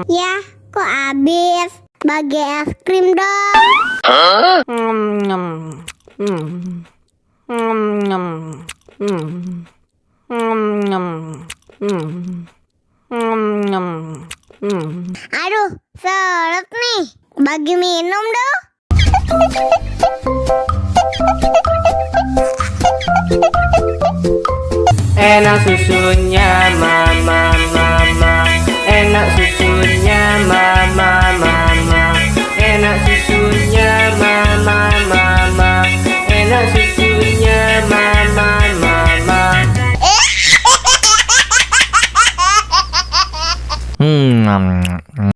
Ya, kok habis? Bagi es krim dong. Aduh, seret nih. Bagi minum dong. Enak susunya mama, enak susunya